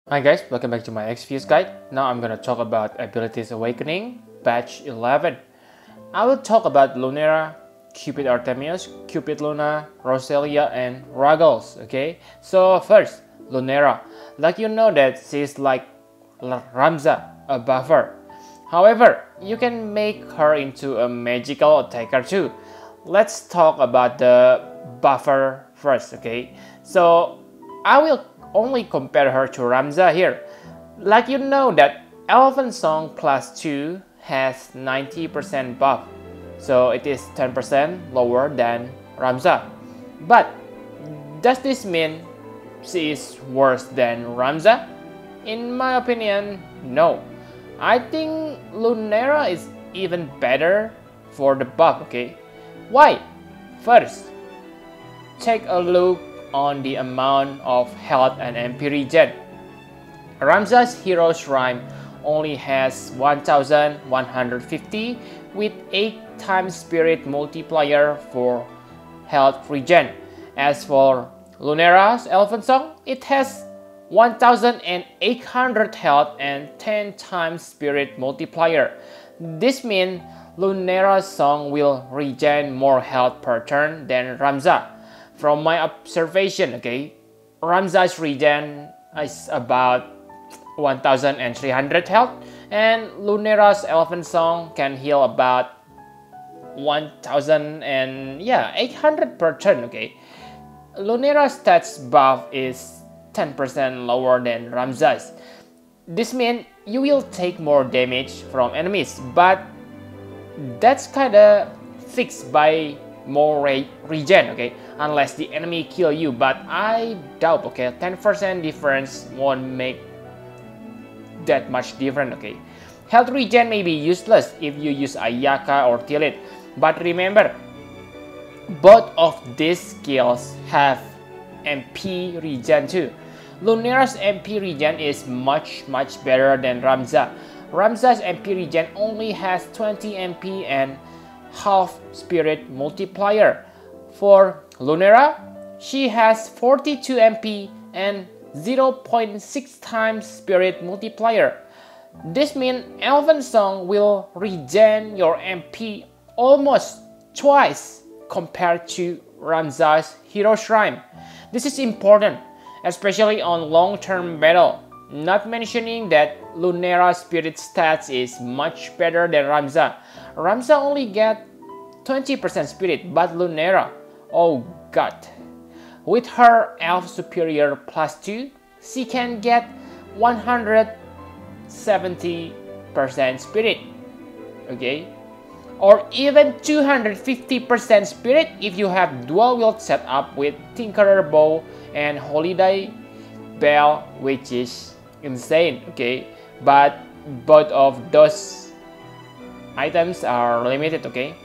Hi guys, welcome back to my XViews guide. Now I'm gonna talk about Abilities Awakening, Batch 11. I will talk about Lunera, Cupid Artemios, Cupid Luna, Roselia, and Ruggles, okay? So first, Lunera. Like you know that she's like Ramza, a buffer. However, you can make her into a magical attacker too. Let's talk about the buffer first, okay? So I will only compare her to Ramza here. Like you know that Elephant Song Class 2 has 90% buff, so it is 10% lower than Ramza. But does this mean she is worse than Ramza? In my opinion, no. I think Lunera is even better for the buff, okay? Why? First, take a look on the amount of health and MP regen. Ramza's Hero Shrine only has 1150 with 8 times Spirit multiplier for health regen. As for Lunera's Elephant Song, it has 1800 health and 10 times Spirit multiplier. This means Lunera's song will regen more health per turn than Ramza. From my observation, okay, Ramza's regen is about 1300 health, and Lunera's Elephant Song can heal about 1800 per turn, okay. Lunera's stats buff is 10% lower than Ramza's. This means you will take more damage from enemies, but that's kinda fixed by more regen, okay, unless the enemy kill you, but I doubt, okay, 10% difference won't make that much difference, okay. Health regen may be useless if you use Ayaka or Tilit, but remember, both of these skills have MP regen too. Lunera's MP regen is much better than Ramza. Ramza's MP regen only has 20 MP and half Spirit multiplier. For Lunera, she has 42 MP and 0.6 times Spirit multiplier. This means Elephant Song will regen your MP almost twice compared to Ramza's Hero Shrine. This is important, especially on long-term battle. Not mentioning that Lunera's Spirit stats is much better than Ramza. Ramza only get 20% Spirit, but Lunera, oh god. With her Elf Superior plus 2, she can get 170% Spirit, okay? Or even 250% Spirit if you have dual wield set up with Tinkerer Bow and Holiday Bell, which is insane, okay? But both of those items are limited, okay?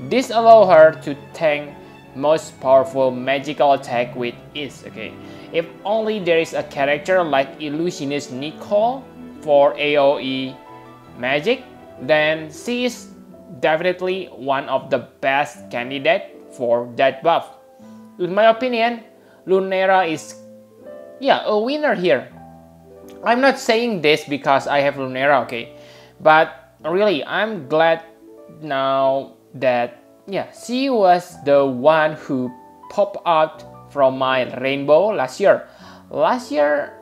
This allows her to tank most powerful magical attack with ease, okay? If only there is a character like Illusionist Nicole for AoE magic, then she is definitely one of the best candidates for that buff. In my opinion, Lunera is a winner here. I'm not saying this because I have Lunera, okay? But really, I'm glad now that she was the one who popped out from my rainbow last year. Last year,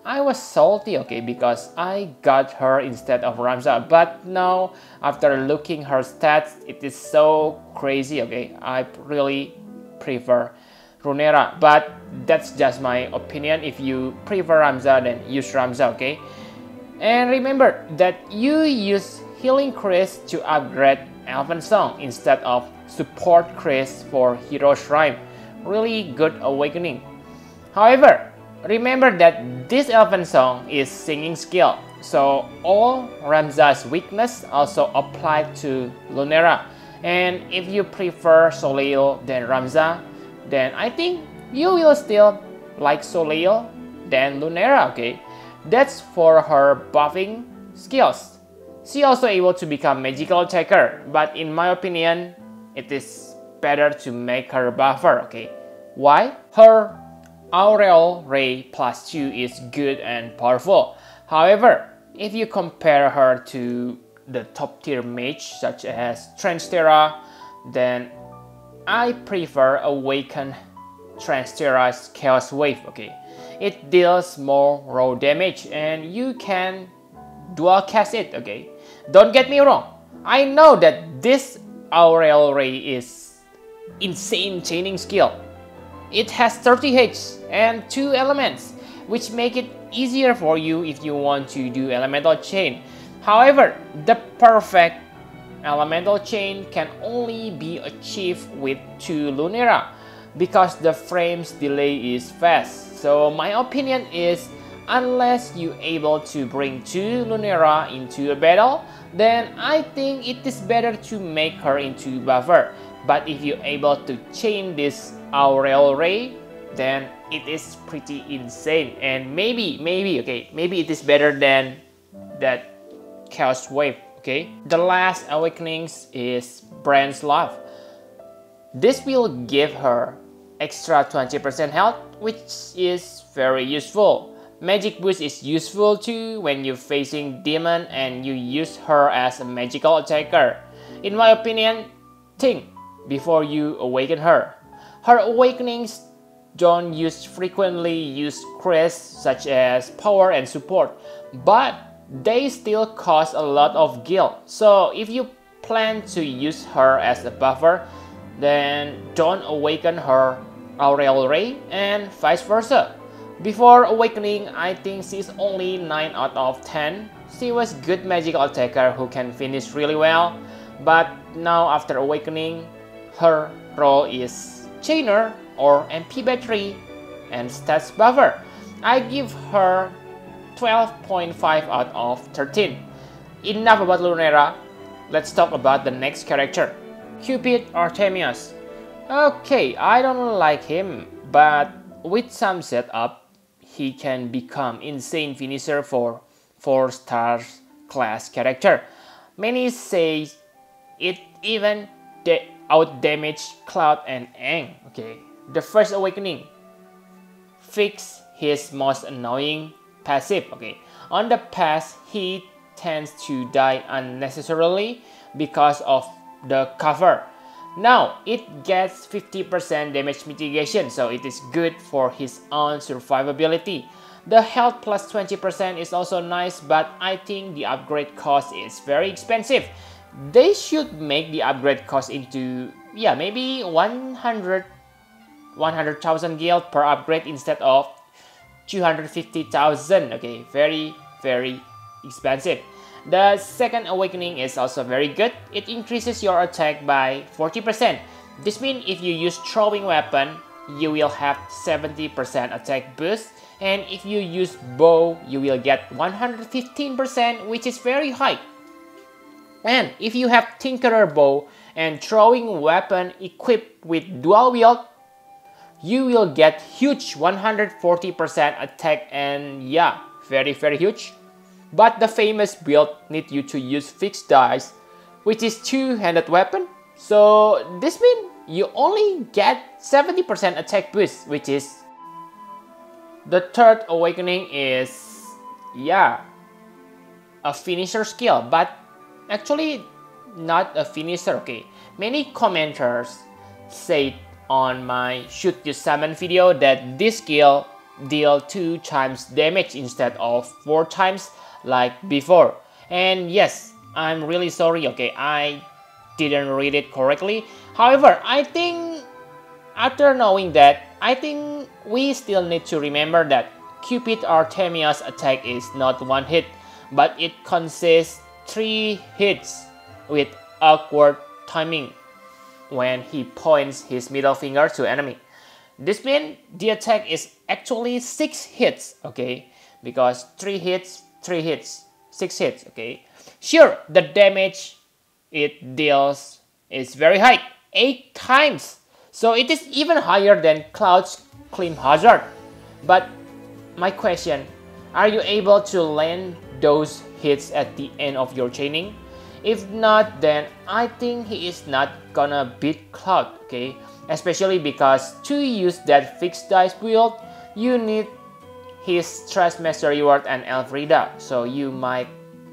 I was salty, okay, because I got her instead of Ramza. But now, after looking her stats, it is so crazy, okay? I really prefer Lunera, but that's just my opinion. If you prefer Ramza, then use Ramza, okay? And remember that you use Healing Crest to upgrade Elephant Song instead of Support Crest for Hero Shrine. Really good awakening. However, remember that this Elephant Song is singing skill, so all Ramza's weakness also apply to Lunera. And if you prefer Soleil than Ramza, then I think you will still like Soleil than Lunera, okay? That's for her buffing skills. She also able to become magical attacker, but in my opinion, it is better to make her buffer, okay? Why? Her Aureole Ray +2 is good and powerful. However, if you compare her to the top tier mage such as Transtera, then I prefer Awaken Transtera's Chaos Wave. Okay, it deals more raw damage and you can dual cast it. Okay, don't get me wrong, I know that this Aureole Ray is insane chaining skill. It has 30 hits and 2 elements, which make it easier for you if you want to do elemental chain. However, the perfect elemental chain can only be achieved with 2 Lunera because the frames delay is fast. So my opinion is, unless you're able to bring 2 Lunera into a battle, then I think it is better to make her into buffer. But if you're able to chain this Aureole Ray, then it is pretty insane. And maybe it is better than that Chaos Wave. Okay, the last awakenings is Brand's Love. This will give her extra 20% health, which is very useful. Magic Boost is useful too when you're facing demon and you use her as a magical attacker. In my opinion, think before you awaken her. Her awakenings don't frequently use crests such as power and support, but they still cost a lot of gil. So if you plan to use her as a buffer, then don't awaken her Aureole Ray and vice versa. Before awakening, I think she's only 9 out of 10. She was good magical attacker who can finish really well, but now after awakening, her role is chainer or MP battery and stats buffer. I give her 12.5 out of 13. Enough about Lunera, let's talk about the next character, Cupid Artemios. Okay, I don't like him, but with some setup, he can become insane finisher for 4-star class character. Many say it even out-damage Cloud and Aang. Okay, the first awakening, fix his most annoying passive. Okay, on the pass, he tends to die unnecessarily because of the cover. Now it gets 50% damage mitigation, so it is good for his own survivability. The health plus 20% is also nice, but I think the upgrade cost is very expensive. They should make the upgrade cost into, yeah, maybe 100,000 gil per upgrade instead of 250,000. Okay, very expensive. The second awakening is also very good. It increases your attack by 40%. This means if you use throwing weapon, you will have 70% attack boost, and if you use bow, you will get 115%, which is very high. And if you have Tinkerer bow and throwing weapon equipped with dual wield, you will get huge 140% attack, and yeah, very huge. But the famous build need you to use fixed dice, which is two-handed weapon. So this means you only get 70% attack boost, which is... The third awakening is, yeah, a finisher skill, but actually not a finisher. Okay, many commenters say on my Should You Summon video that this skill deal 2 times damage instead of 4 times like before. And yes, I'm really sorry, okay, I didn't read it correctly. However, I think after knowing that, I think we still need to remember that Cupid Artemios attack is not 1 hit, but it consists 3 hits with awkward timing when he points his middle finger to enemy. This means the attack is actually 6 hits, okay? Because 3 hits, 3 hits, 6 hits, okay? Sure, the damage it deals is very high, 8 times. So it is even higher than Cloud's Clean Hazard. But my question, are you able to land those hits at the end of your chaining? If not, then I think he is not gonna beat Cloud, okay? Especially because to use that fixed dice build, you need his Trust Master reward and Elfrida, so you might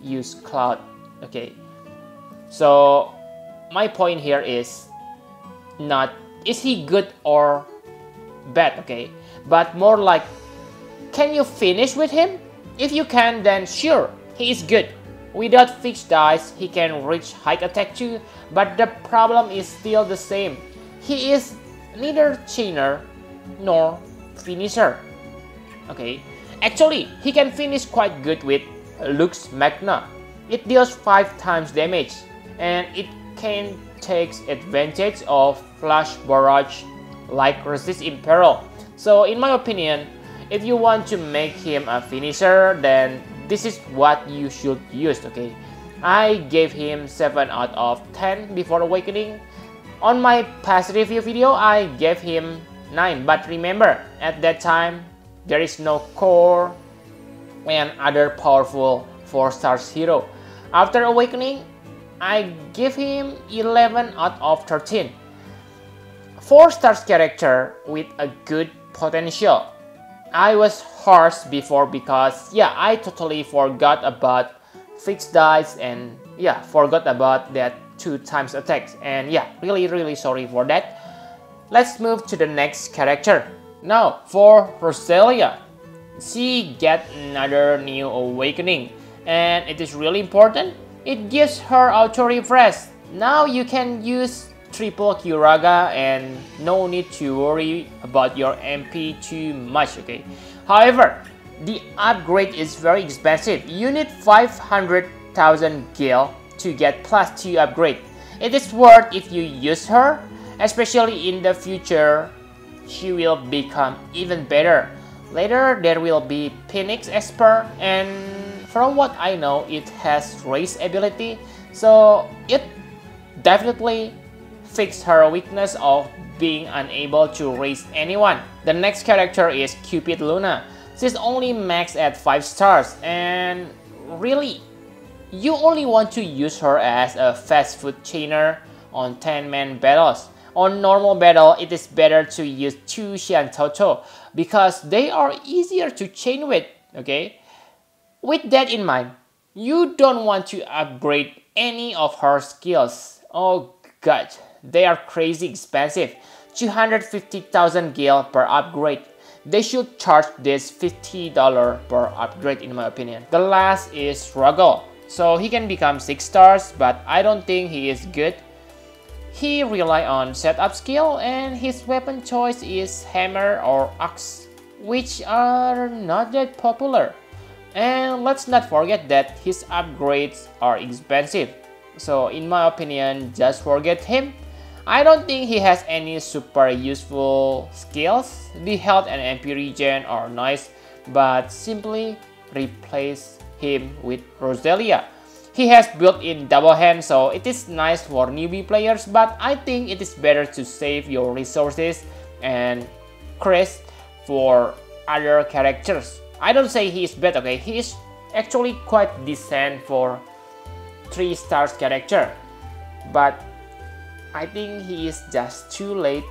use Cloud. Okay, so my point here is not is he good or bad, okay, but more like, can you finish with him? If you can, then sure, he is good. Without fixed dice, he can reach high attack too, but the problem is still the same. He is neither chainer nor finisher. Okay, actually, he can finish quite good with Lux Magna. It deals 5 times damage, and it can take advantage of Flash Barrage like Resist in Peril. So in my opinion, if you want to make him a finisher, then this is what you should use, okay? I gave him 7 out of 10 before Awakening. On my past review video, I gave him 9, but remember, at that time, there is no core and other powerful 4-star hero. After Awakening, I give him 11 out of 13. 4-star character with a good potential. I was harsh before because I totally forgot about fixed dice and forgot about that 2 times attacks, and really sorry for that. Let's move to the next character. Now for Roselia, she get another new awakening, and it is really important. It gives her auto refresh. Now you can use triple Kyuraga and no need to worry about your MP too much, okay? However, the upgrade is very expensive. You need 500,000 gil to get +2 upgrade. It is worth if you use her, especially in the future. She will become even better. Later there will be Phoenix Esper, and from what I know, it has race ability, so it definitely fix her weakness of being unable to raise anyone. The next character is Cupid Luna. She's only maxed at 5 stars, and really, you only want to use her as a fast food chainer on 10-man battles. On normal battle, it is better to use 2 Xian Toto because they are easier to chain with, okay? With that in mind, you don't want to upgrade any of her skills. Oh god, they are crazy expensive. 250,000 gil per upgrade. They should charge this $50 per upgrade in my opinion. The last is Ruggle. So he can become 6 stars, but I don't think he is good. He rely on setup skill, and his weapon choice is hammer or axe, which are not that popular. And let's not forget that his upgrades are expensive. So in my opinion, just forget him. I don't think he has any super useful skills. The health and MP regen are nice, but simply replace him with Roselia. He has built-in double hand, so it is nice for newbie players, but I think it is better to save your resources and crest for other characters. I don't say he is bad, okay? He is actually quite decent for 3 stars character, but I think he is just too late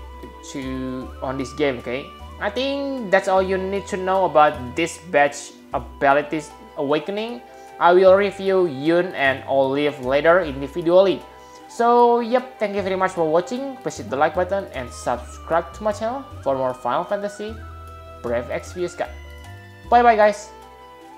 on this game, okay? I think that's all you need to know about this batch abilities awakening. I will review Yun and Olive later individually. So yep, thank you very much for watching. Please hit the like button and subscribe to my channel for more Final Fantasy Brave Exvius guide. Bye bye guys.